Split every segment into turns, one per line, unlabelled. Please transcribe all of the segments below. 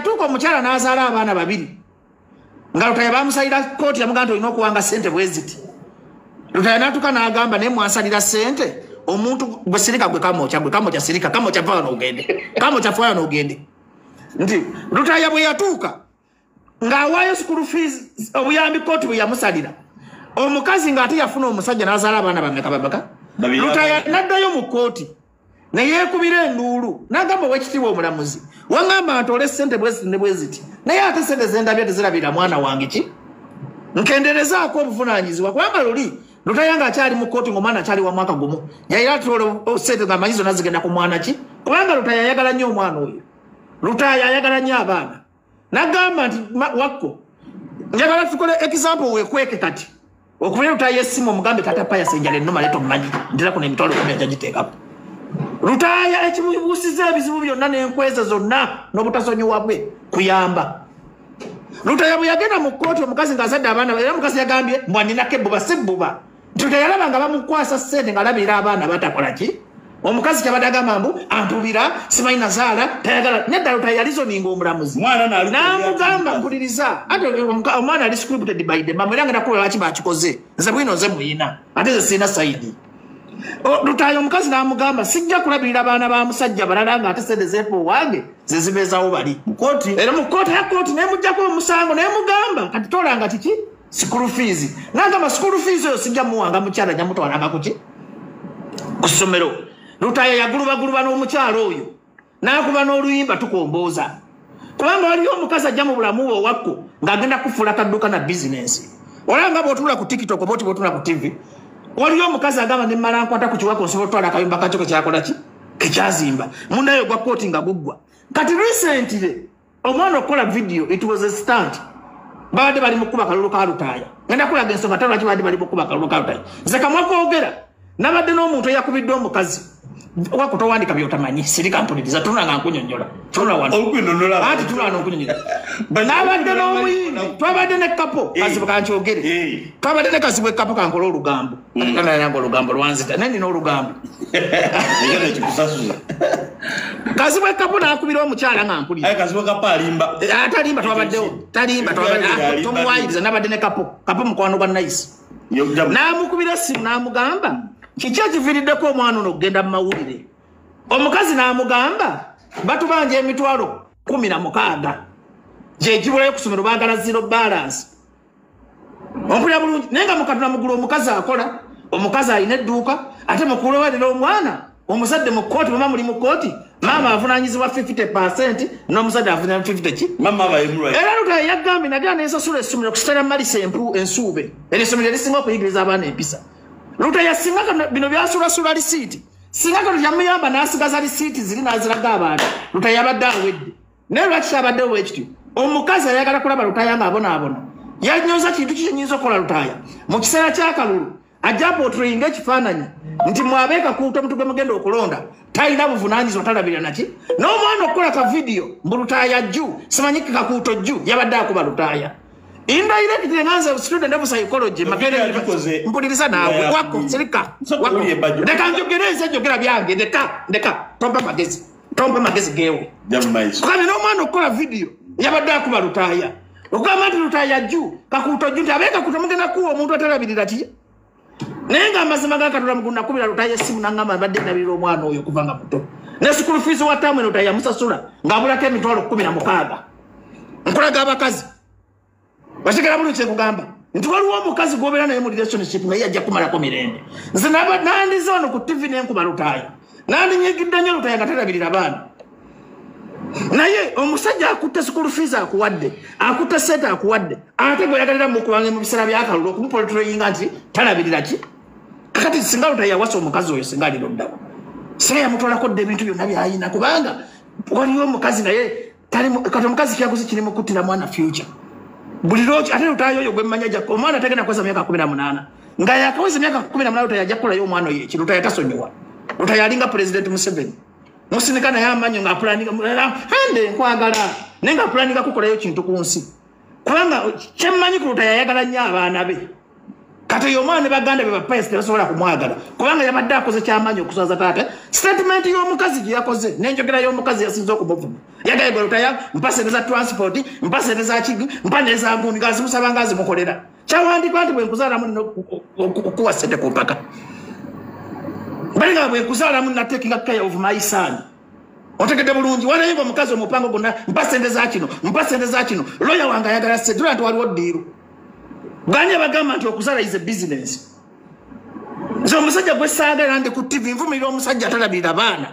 yatuuka omukyala n'azaala abaana babiri nga Lutaya bamusalira kooti yamugamba nti olina okuwanga ssente bweziti Lutaya n'atuuka n'agamba naye mwansalira ssente omuntu gwe sirika gwe kamokya sirika kamokya fa wano ogende nti Lutaya bwe yatuuka ng'awaayo school fees obuyambi kooti bwe yamusalira omukazi ng'ate yafuna omusajja n'azaala abaana bameka Lutaya n'addayo mu kooti ne yeekubira enduulu n'agamba ow'ekitiibwa omulamuzi waŋŋamba nti ole ssente bweziti naye ate ssente zendabye tezirabira mwana wange ki nkenderezaako obuvunaanyizibwa kubanga luli Lutaya ng'akyali mu kooti ng'omwana akyali wa mwaka gumu yayira atola ssente ng'amanyi zonna zigenda ku mwana ki kubanga Lutaya ayagala nnyo omwana oyo Lutaya ayagala nnyo abaana n'agamba nti wakko njagala tukole example weekweke kati okubera Lutaya essimu omugambe tata payasa enjala ennuma leeta omumanyi nterako n'emitwalo kumi agagiteekako Lutaya ekimubuusiza ebizibu byonna n'enkweza zonna n'obutasonyiwa bwe kuyamba Lutaya bwe yagenda mu kooti omukazi ng'azadde abaana era omukazi yagambye mbwaninako ebbuba si bbuba nti Lutaya yalaba nga bamukwasa ssente ng'alabirira abaana batakola ki omukazi kyabadde agamba mbu ampulira simanyi nazaala tayagala nedda Lutaya yalizoninga omulamuzi n'amugamba mpuliriza ate omwana ali scripted by the mama era ngenda kuba lwaki bakikoze nze bwino nze muyina ate ze sirina sayidi Lutaya omukazi n'amugamba sijja kulabirira abaana ba musajja balala ng'ate ssente zeepo wange ze zibeezawo bali era mu kooti ya kooti neemuggyako omusango neemugamba kati tolanga kiki school fees n'agamba school fees oyo sijja muwanga mukyala nyamutwalanga kuki ku ssomero Lutaya yagulubaguluba n'omukyalo oyo n'akuba n'oluyimba tukombooza kubanga waliyo omukazi ajja mu bulamu bwe owakko ng'agenda kufuula kadduka na bizinensi olanga bw'otuula ku tiktok oba oti bw'otuula ku tv waliyo omukazi agamba ne mmala nkwata ku kiwako nsobola otwala akayumba kakyo kekyakola ki kekyazimba munnayo gwa kooti nga guggwa kati recently omwana okukola video it was a stunt babadde bali mu kkuba kalulu ka Lutaya ngenda kulaga ensonga ate lwaki babadde bali mu kkuba kalulu ka Lutaya nze kamwakoogera nabadde n'omuntu eyakubiddwa omukazi wako towandika byotamanyi sirika mpuliriza tunula nga nkunyonnyola tunula wano anti tunula wano nkunyonnyola nabadde n'omuyimbi twabadde ne kapo kazibu kankyogere twabadde ne kazibu ekapo kankola olugambo nananga olugambo lwanzita naye nina olugambo kazibu ekapo n'akubira omukyala nga mpuliriza atalimba twabaddewo talimba tomuwayiriza nabadde ne kapo mukwano gwa nice n'amukubira essimu n'amugamba kiki ekiviriddeko omwana ono okugenda mu mawulire omukazi n'amugamba batubanja emitwalo 16 gyegibulayo ku ssomero baagala zero balance ompulira bulungi naye nga mukatuna mugulu omukazi akola omukazi alina edduuka ate mukulewerera omwana omuzadde mu kooti mama muli mu kooti maama avunaanyizibwa 50% n'omuzadde avunaanya 50 ki era Lutaya yagambye nagera nensasula essomero kusitera malisa ensuube eryo essomero erisinga okuyigiriza abaana empisa Lutaya singa bino byasulasula lisiiti singa kano yamuyamba n'asigaza lisiiti ziri n'aziraga abantu Lutaya yabadde awedde naye lwaki kyabaddewo ekityo omukazi ayagala kulaba Lutaya ng'abonaabona yanyoza kintu kinyinza okukola Lutaya mu kiseera ky'akalulu ajja portrayinga ekifaananyi nti mwabeeka kuuta omuntu gwe mugenda okulonda talina buvunaanyizibwa talabira naki n'omwana okukola ka vidiyo mbu Lutaya jju simanyi kakuuto jju yabadde akuba Lutaya indirect nganze student of psychology makere mpuliriza nawe wako sirika ndeka njogereze njogera byange ndeka tompa magezi gewe kama no mwana okola video yabadde akuba Lutaya okama ati Lutaya jju kakuuto jju tabeka kutomugenda kuwo omuntu atalabirira ki nenga amazima gakatula mugunda kubira Lutaya simu nangama badde nabiro omwana oyo kuvanga muto ne school fees watamu Lutaya musasula ngabulako emitwalo 16 nkulaga abakazi bashikira bulungi kugamba nti waliwo omukazi gobera naye mu relationship naye ajja kumalako mirembe nze nandiza ono ku TV nenkuba Lutaya nandinyigidde nnyo Lutaya nga talabirira abaana naye omusajja akutte school fees akuwadde akutte sente akuwadde ate gweyagalira mukubange mu biseera byakalulu okumuportrayinga nti talabirira ki kakati singa Lutaya wasa omukazi oyo singa alina oddawo singa yamutwalako dde ebintu byonna byayina kubanga waliwo omukazi naye kati omukazi kyaguzi kiri mu kuttira mwana future buli roki ate Lutaya oyo gwe mmanya jja omwana tagenda kuweza myaka 18 nga yakaweza myaka 18 Lutaya ajja kukolayo omwana oyo eki Lutaya tasonyiwa Lutaya alinga President Museveni musinikana yamanyo nga planinga hende nkwagala nenga planinga kukolayo kintu ku nsi kubanga kyemmanyi ku Lutaya ayagala nnyo abaana be kati yomwana baganda be bapeste basobola kumwagala kubanga yabadde akoze kyamanyi okusoza taata statement y'omukazi gye yakoze n'enjogera y'omukazi yasinze okumuvuma yagayibwa lutaya mpasendeza transport mpasendeza kigi mpandeza ngundi ngazimusaba ngazimukolera kyawandikwa nti bwe nkuzaalamu okuwa ssente ku mpaka bali nga bwe nkuzaalamu natekinga care of my son otegedde bulungi wanayinga omukazi omupango gonna mpasendeza kino loya wange ayagala ssente nti waliwo ddiiru ganye bagamba nti okuzaala is a business nze omusajja gwe saagala ndi ku TV nvumirira omusajja atalabirira baana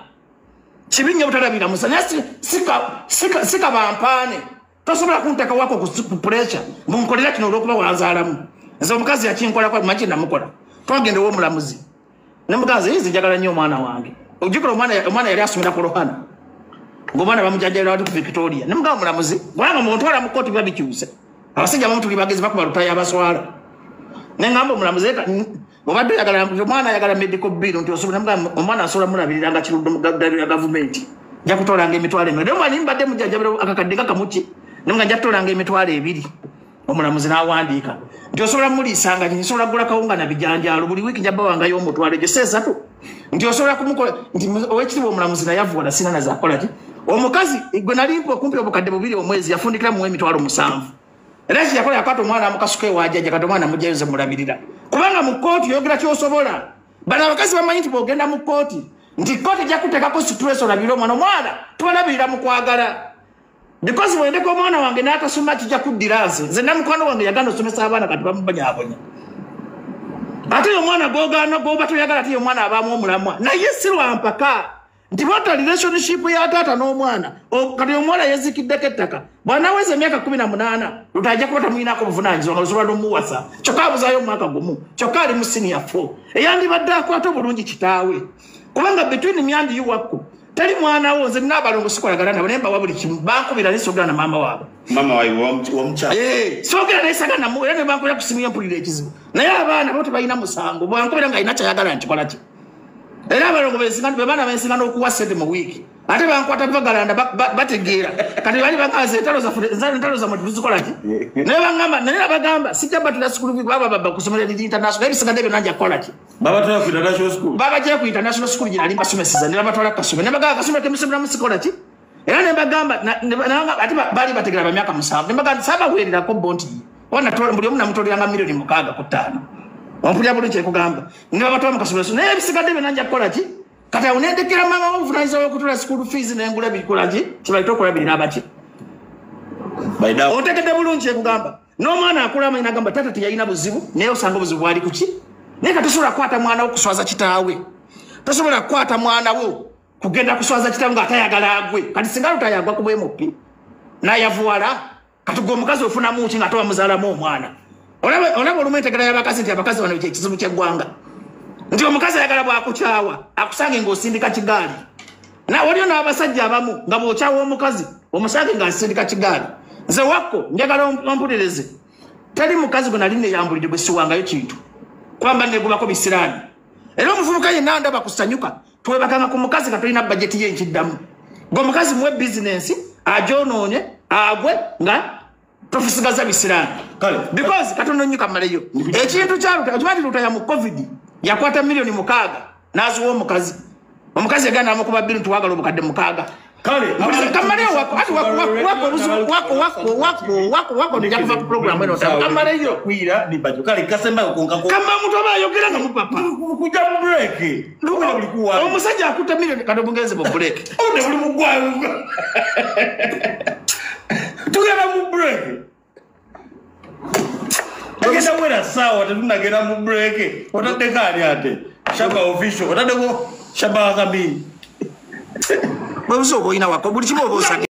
kibi nnyo butalabirira musajja sika bampaane tosobola kunteka wako ku pressure munkolera kino olw'okuba wanzaalamu nze omukazi yakinkolako maki namukola twagenda ow'omulamuzi nemuganze yizi njagala nnyo omwana wange ojjukira omwana yali asomera ku Rohana ng'omwana bamujanjalira wati ku Victoria nemugamba omulamuzi kubanga muntwala mu kooti biba bikyuse abasajja bamu tuli bagezi bakuba lutaya abaswala nengamba omulamuzi obadde oyagala omwana ayagala medical bill nti osobola omwana asobola mulabiriranga kirudde mu gavumenti nja kutolanga emitwalo emiri naye omwana mbadde mujjanjabira akakadde kakamuki nemuga nja kutolanga emitwalo ebiri omulamuzi n'awandiika nti osobola muliisanga nsobola kugula kawunga na bijanjaalo buli wiiki njabba wangayo omutwalo egyo seesatu nti osobola kumukola nti owekitiibwa omulamuzi naye avuwala sina nazakola ki omukazi gwe nalimpa okumpi obukadde bubiri omwezi yafundikira muwa emitwalo 7 era kiyakola yakwata omwana amukasuka ewajjajja kati omwana mujayoze mulabirira kubanga mu kooti yogera kyosobola bano abakazi bamanyi nti bwogenda mu kooti nti kooti ejja kuteekako stress olabire omwana tubalabirira mu kwagala because bwendeka omwana wange n'atasoma kijja kuddira nze namukwano wange yaganda osomesa abaana kati bamubonyaabonya ate omwana gogaana goba toyagala ate omwana abaamu omulamwa naye si lwampaka nti bota relationship ya taata n'omwana kati omwana yezikiddeko ettaka bw'anaweza emyaka 18 lutajja kuba tamuyinako obuvunaanyizibwa nga lusobola n'omuwasa kyokka abuzaayo omwaka gumu kyokka ali mu senior 4 eyandibadde akwata obulungi kitaawe kubanga between myandi yuwakku tali mwana wo nze n'abalongo sikolagala nabo naye mbawa buli kimu bankubira naye sogera na maama waabwe
mama wamukyala
sogera naye saga namu era ne bankolera ku simu y'empulira ekizibu naye abaana bo tebalina musango bwankubira nga alina kyayagala nti kola ki era abalongo bensingano bebaana bensingano okuwa ssente mu wiiki ate bankwata bagalanda bategeera kati bali bakaze entalo zamwe tuzikola ki naye bagamba naye abagamba sijja batula school baba kusomera international ebisigadde ebyo nanja kukola ki
baba tula ku international school
baba gye ku international school gye nalimba somesiza ne batwala kasome ne bagamba kasome temusomera musikola ki era ne bagamba ate bali bategeera ba myaka 7 ne bagamba saba weererako bonti ona buli omu namutolera nga milioni 6 ku 5 ompulira bulungi ekugamba ne babatwala mu kasomero naye ebisigadde ebyo nanja kukola ki kati unendekera mama wavunanyizibwa w'okutula school fees n'engula bikola ki kibalita okulabirira abaki otegedde bulungi ekugamba n'omwana akula amanyi n'agamba taata teyalina buzibu naye osanga obuzibu bwali ku ki naye kati tosobola kukwata mwana wo kuswaza kitaawe tosobola kukwata mwana wo kugenda kuswaza kitaawe ng'atayagala agwe kati singa lutayagwa ku bwemupi n'ayavuwala kati gwe omukazi ofunamu ki nga toba muzaalamu omwana olaba olumentegera y'abakazi nti abakazi bano kyekizibu ky'eggwanga nti omukazi ayagala bwakukyawa akusange ng'osindika kigaali waliyo n'abasajja abamu nga bw'okyawa omukazi omusange ng'asindika kigaali nze wakko njagala ompulirize tali mukazi gwe nali neeyambulidde bwe siwangayo kintu kwamba negubako bisiraani era omuvubuka yenna ndaba kusanyuka twebakanga ku mukazi nga tolina bajeti ye nkiddamu gwe omukazi muwe bizinensi agyonoonye agwe nga tofisigaza bisiraani because katono nnyo kamaleyo ekintu kyaluta okimanti lutaya mu covid yakwata milioni 6 naziwa omukazi yagenda amukuba biru tuwagala obukadde 6
kale
kamaleyo wako nija kuva ku program eno kamaleyo
kwira nibajo kale kasemba konkako
kama omuntu aba ayogera nga mupapa
kujja mu break
omusajja akuta milioni kati omugenzi mu break
one buli mugwayo tugenda mu break agenda wera sawa tunagenda mu break otadde kali ate shaba official otadde ko shaba kambi
bwe uzo boina wako buli kimu obosa